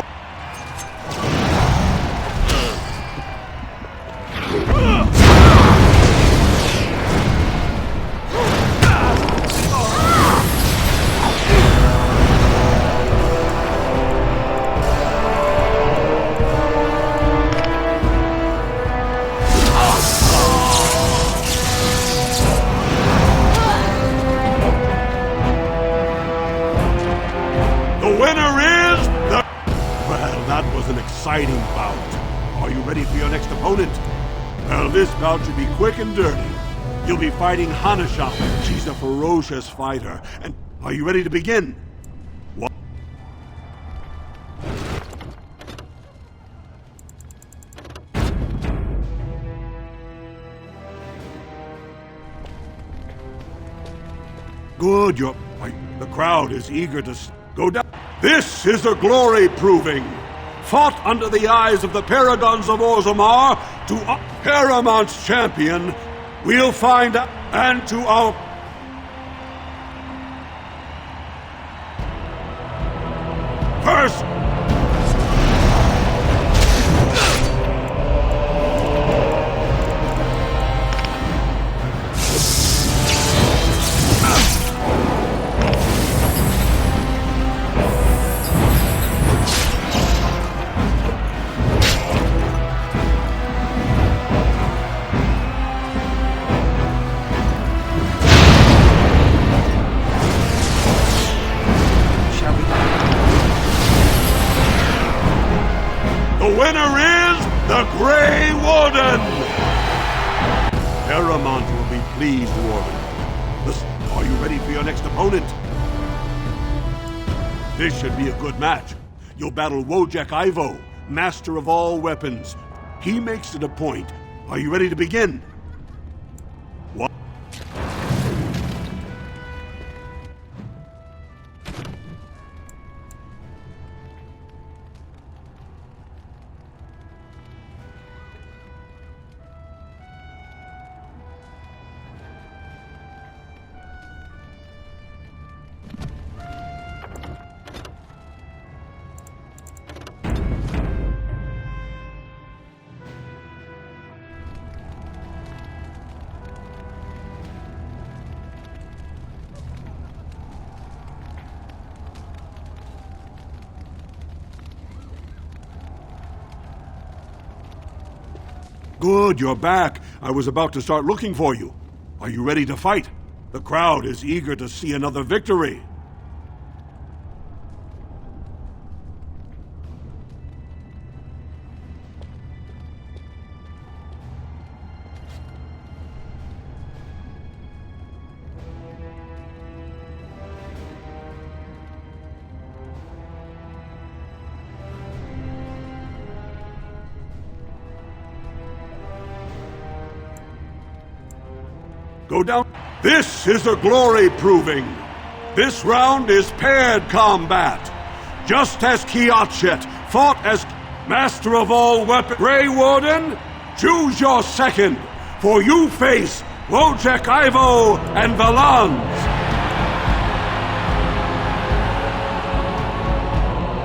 Exciting bout. Are you ready for your next opponent? Well, this bout should be quick and dirty. You'll be fighting Hanasha. She's a ferocious fighter. And are you ready to begin? What? Good, the crowd is eager to go down. This is a glory proving. Fought under the eyes of the Paragons of Orzammar to Paramount's champion, we'll find out, and to our... First... winner is the Grey Warden! Paramount will be pleased, Warden. Listen, are you ready for your next opponent? This should be a good match. You'll battle Wojek Ivo, master of all weapons. He makes it a point. Are you ready to begin? What? Good, you're back. I was about to start looking for you. Are you ready to fight? The crowd is eager to see another victory. Go down. This is a glory proving. This round is paired combat. Just as Kiatchet fought as master of all weapons. Grey Warden, choose your second, for you face Wojciech Ivo and Valans.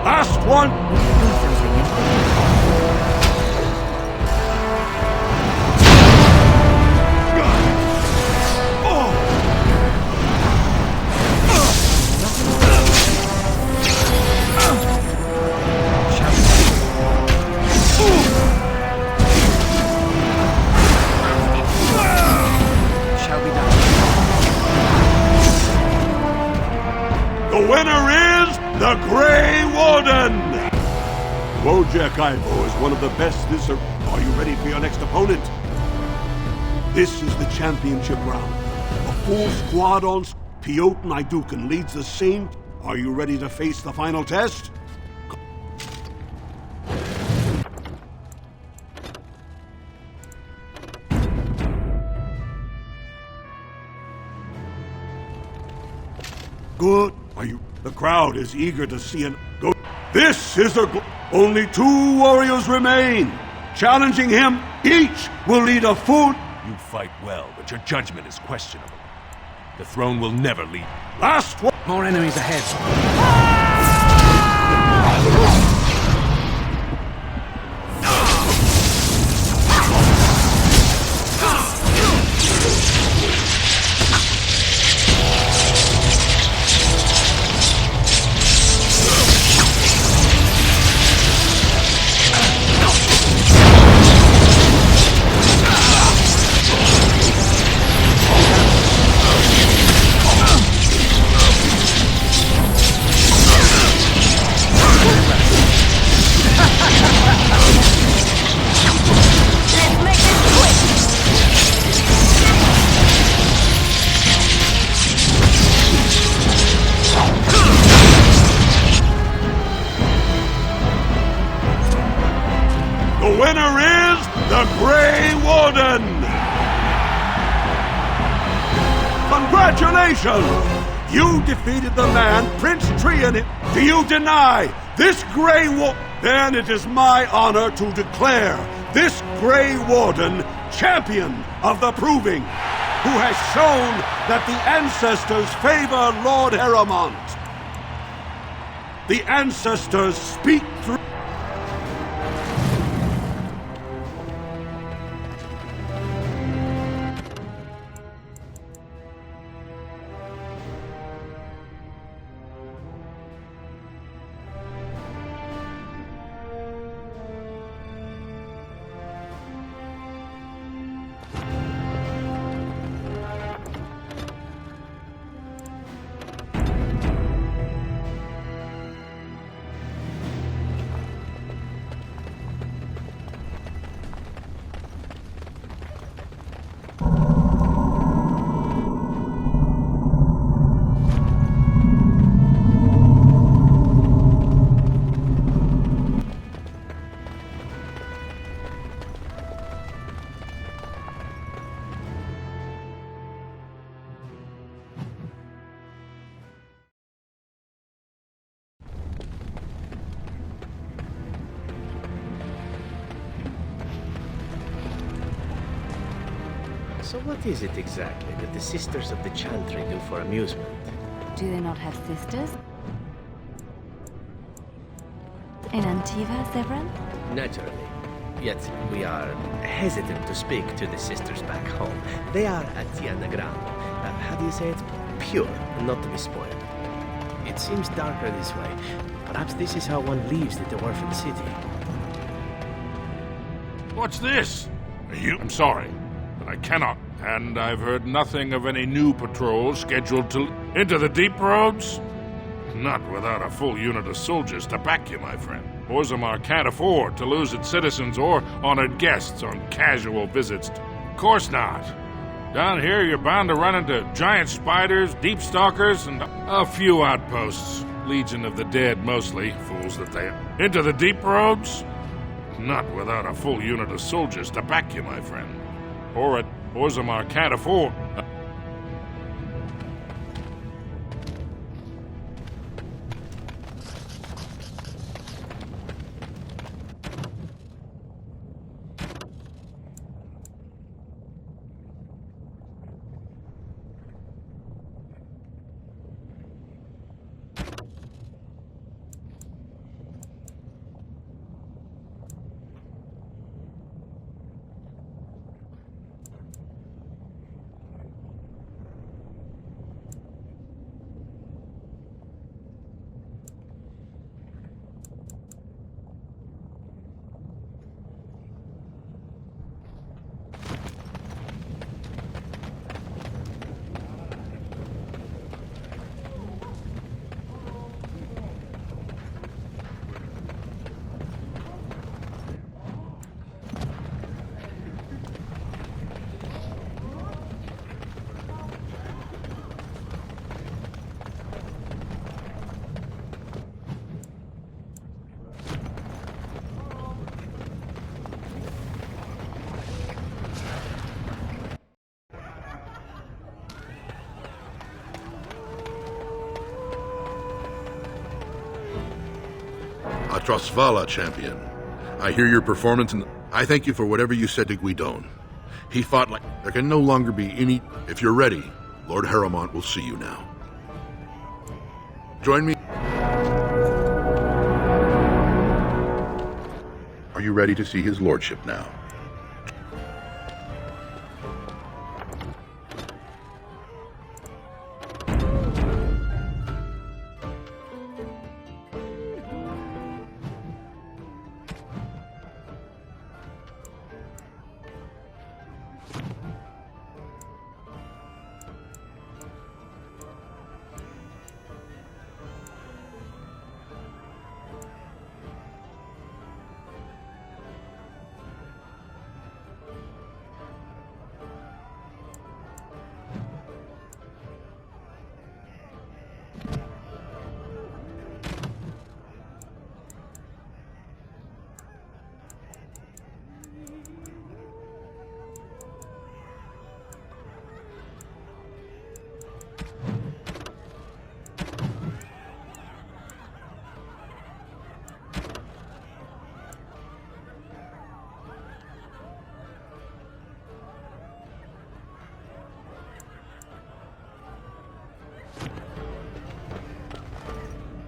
Last one. The winner is the Grey Warden! Wojciech Ivo is one of the best this... Are you ready for your next opponent? This is the championship round. A full squad on... Piotr Naidukin leads the same... Are you ready to face the final test? Good. Are you... The crowd is eager to see an... Go... This is a... Only 2 warriors remain. Challenging him, each will lead a full...
You fight well, but your judgment is questionable. The throne will never lead.
Last one!
More enemies ahead.
The winner is the Grey Warden! Congratulations! You defeated the man, Prince Trian. Do you deny this Grey Warden? Then it is my honor to declare this Grey Warden champion of the Proving, who has shown that the ancestors favor Lord Heremont. The ancestors speak through...
So what is it exactly that the Sisters of the Chantry do for amusement?
Do they not have sisters? In Antiva, Severin?
Naturally. Yet we are hesitant to speak to the sisters back home. They are at Tianagram. How do you say it? Pure, not to be spoiled. It seems darker this way. Perhaps this is how one leaves the Dwarven city.
What's this? I'm sorry, but I cannot
And I've heard nothing of any new patrols scheduled to... Into the deep roads? Not without a full unit of soldiers to back you, my friend. Orzammar can't afford to lose its citizens or honored guests on casual visits. Of course not. Down here, you're bound to run into giant spiders, deep stalkers, and a few outposts. Legion of the Dead, mostly. Fools that they are. Into the deep roads? Not without a full unit of soldiers to back you, my friend. Orzammar can't afford...
Atrosvala, champion. I hear your performance, and I thank you for whatever you said to Guidon. He fought like... There can no longer be any... If you're ready, Lord Harrowmont will see you now. Join me. Are you ready to see his lordship now?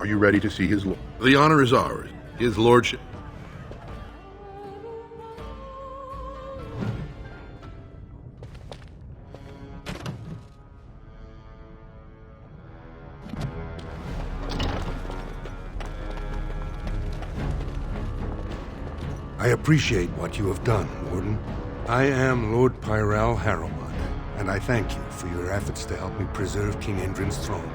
Are you ready to see his... The honor is ours. His lordship...
I appreciate what you have done, Warden. I am Lord Pyral Harrowmont, and I thank you for your efforts to help me preserve King Endrin's throne.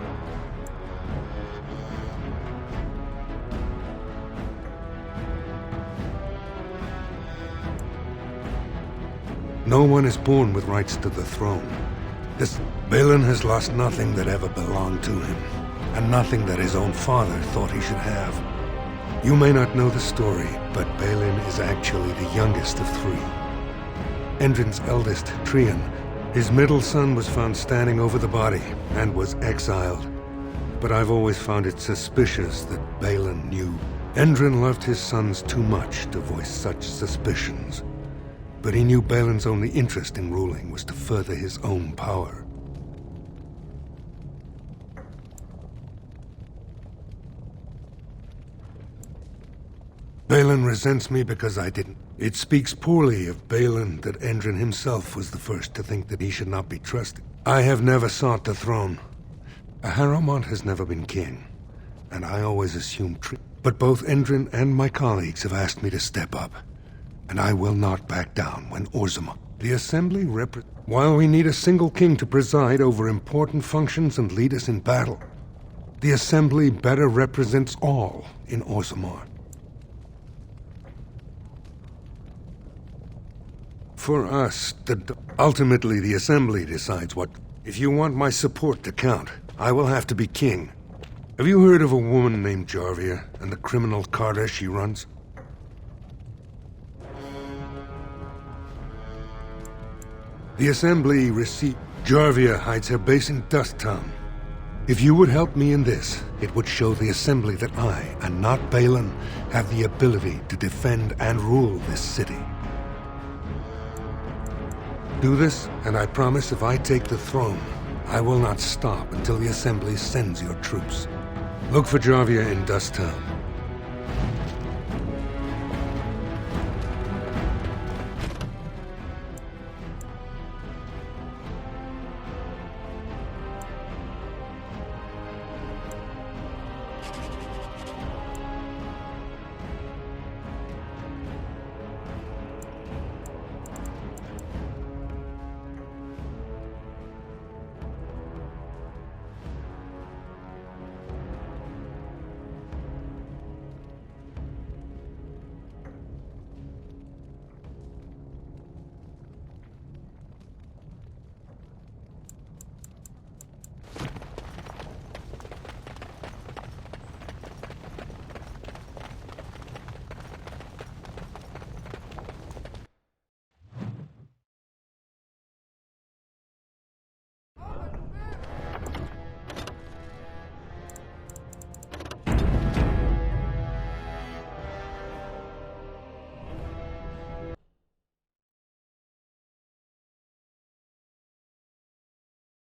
No one is born with rights to the throne. Balin has lost nothing that ever belonged to him, and nothing that his own father thought he should have. You may not know the story, but Balin is actually the youngest of three. Endrin's eldest, Trian, his middle son was found standing over the body and was exiled. But I've always found it suspicious that Balin knew. Endrin loved his sons too much to voice such suspicions. But he knew Balin's only interest in ruling was to further his own power. Balin resents me because I didn't. It speaks poorly of Balin that Endrin himself was the first to think that he should not be trusted. I have never sought the throne. Harrowmont has never been king, and I always assumed But both Endrin and my colleagues have asked me to step up, and I will not back down when Orzammar. The Assembly While we need a single king to preside over important functions and lead us in battle, the Assembly better represents all in Orzammar. For us, ultimately the Assembly decides what... If you want my support to count, I will have to be king. Have you heard of a woman named Jarvia and the criminal carter she runs? The Assembly received... Jarvia hides her base in Dust Town. If you would help me in this, it would show the Assembly that I, and not Balin, have the ability to defend and rule this city. Do this, and I promise if I take the throne, I will not stop until the Assembly sends your troops. Look for Jarvia in Dust Town.